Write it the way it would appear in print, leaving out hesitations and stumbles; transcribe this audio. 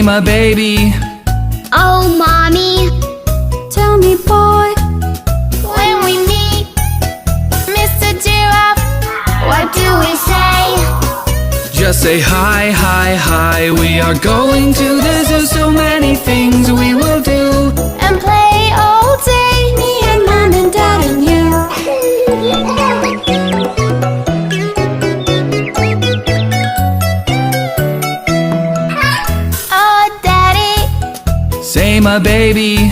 my baby. Oh, Mommy. Tell me, boy, When we meet Mr. Giraffe, what do we say? Just say hi, hi, hi. We are going to the zoo. So many things we will do. And play all day, me and Mom and Dad and you. Oh, Daddy. Say my baby.